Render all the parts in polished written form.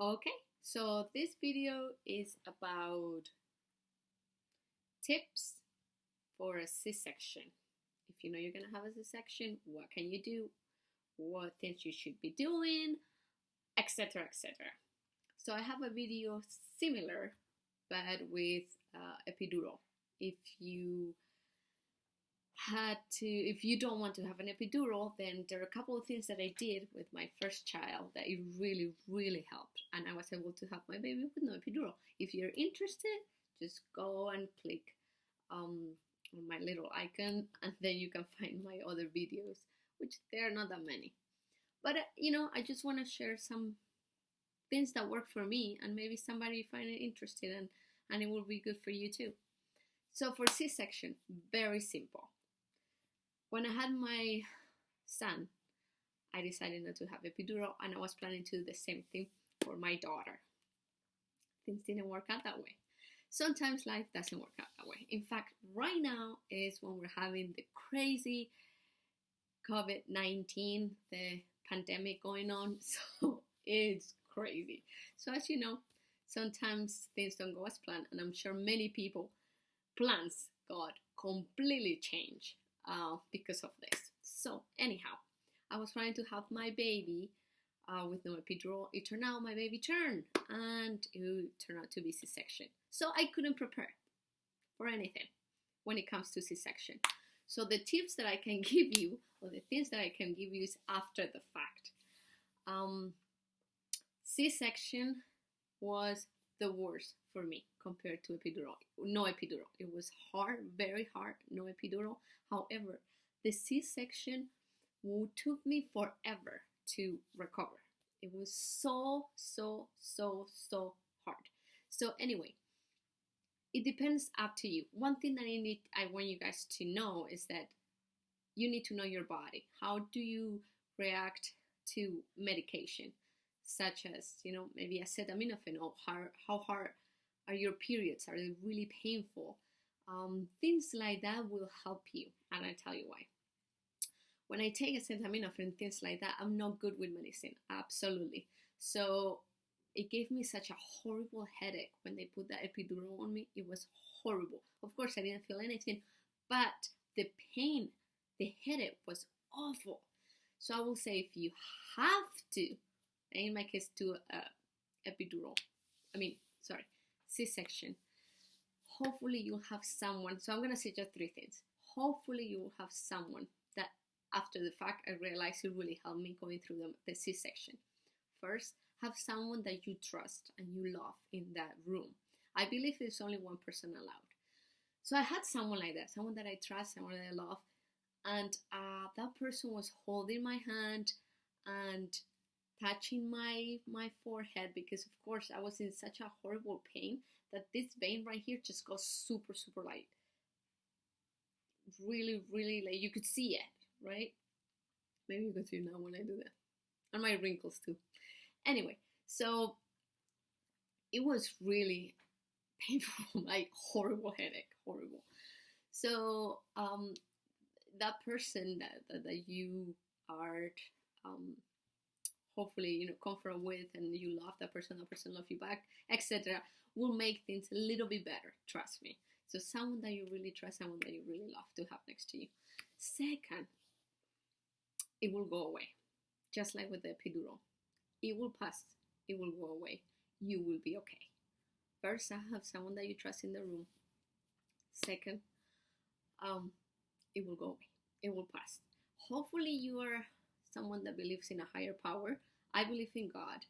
Okay, so this video is about tips for a C-section. If you know you're gonna have a C-section, what can you do? What things you should be doing, etc. etc. So I have a video similar but with epidural. If you if you don't want to have an epidural, then there are a couple of things that I did with my first child that it really helped, and I was able to have my baby with no epidural. If you're interested, just go and click on my little icon, and then you can find my other videos, which there are not that many. But I just want to share some things that work for me, and maybe somebody find it interesting, and it will be good for you too. So for C-section, very simple. When I had my son, I decided not to have epidural, and I was planning to do the same thing for my daughter. Things didn't work out that way. Sometimes life doesn't work out that way. In fact, right now is when we're having the crazy COVID-19, the pandemic going on, so it's crazy. So as you know, sometimes things don't go as planned, and I'm sure many people plans got completely changed because of this. So anyhow, I was trying to have my baby with no epidural. It turned out my baby turned, and it turned out to be C-section. So I couldn't prepare for anything when it comes to C-section. So the tips that I can give you, or the things that I can give you, is after the fact. C-section was the worst for me compared to epidural. No epidural. It was hard, very hard, no epidural. However, the C-section took me forever to recover. It was so hard. So anyway, it depends up to you. One thing that I want you guys to know is that you need to know your body. How do you react to medication, such as maybe acetaminophen, or how hard are your periods? Are they really painful? Things like that will help you, and I'll tell you why. When I take acetaminophen, things like that, I'm not good with medicine, absolutely. So it gave me such a horrible headache when they put that epidural on me. It was horrible. Of course, I didn't feel anything, but the pain, the headache was awful. So I will say, if you have to, in my case, do C-section, hopefully you'll have someone. So I'm going to say just 3 things. Hopefully you will have someone that, after the fact, I realized it really helped me going through the C-section. First, have someone that you trust and you love in that room. I believe there's only one person allowed. So I had someone like that, someone that I trust, someone that I love, and that person was holding my hand and touching my forehead, because of course I was in such a horrible pain that this vein right here just goes super light, really like you could see it, right? Maybe you can see it now when I do that, and my wrinkles too. Anyway, so it was really painful, like horrible headache, horrible. So that person that you are hopefully comfortable with, and you love that person love you back, etc., will make things a little bit better, trust me. So someone that you really trust, someone that you really love to have next to you. Second, it will go away, just like with the epidural. It will pass, it will go away, you will be okay. First, have someone that you trust in the room. Second, it will go away, it will pass. Hopefully you are someone that believes in a higher power. I believe in God.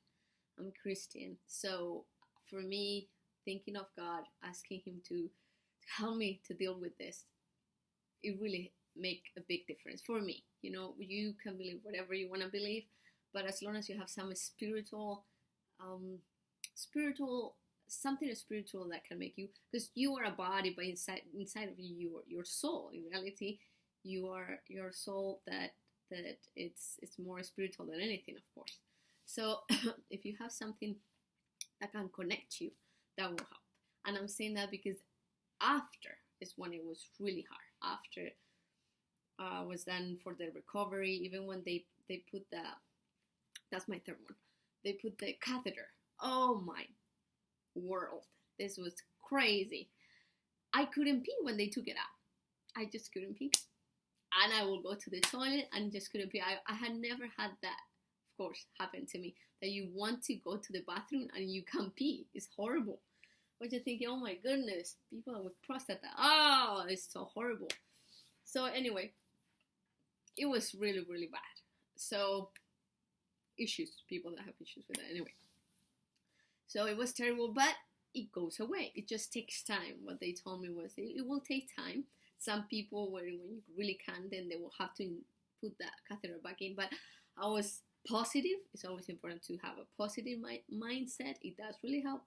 I'm Christian. So for me, thinking of God, asking him to help me to deal with this, it really make a big difference for me. You can believe whatever you want to believe, but as long as you have some spiritual something spiritual that can make you, because you are a body, but inside of you, your soul. In reality, you are your soul that it's more spiritual than anything, of course. So if you have something that can connect you, that will help. And I'm saying that because after is when it was really hard. After was done for the recovery, even when they put that's my third one. They put the catheter Oh my world. This was crazy. I couldn't pee when they took it out. I just couldn't pee. And I will go to the toilet and just couldn't pee. I had never had that, of course, happen to me. That you want to go to the bathroom and you can't pee. It's horrible. But you're thinking, oh my goodness, people with prostate. Oh, it's so horrible. So anyway, it was really, really bad. So issues, people that have issues with that. Anyway, so it was terrible, but it goes away. It just takes time. What they told me was it will take time. Some people, when you really can, then they will have to put that catheter back in. But I was positive. It's always important to have a positive mindset. It does really help.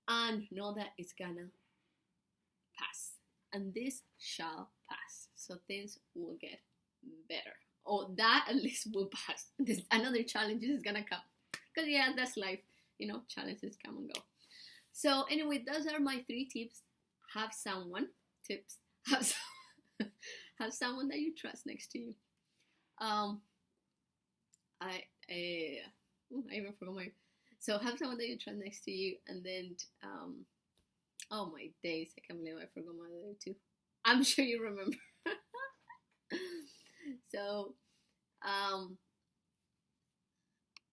And know that it's gonna pass. And this shall pass. So things will get better. Or that at least will pass. This another challenge is gonna come. Because yeah, that's life. You know, challenges come and go. So anyway, those are my 3 tips. Have someone tips. Have someone that you trust next to you. I even forgot my. So have someone that you trust next to you, and then oh my days, I can't believe I forgot my other 2. I'm sure you remember. So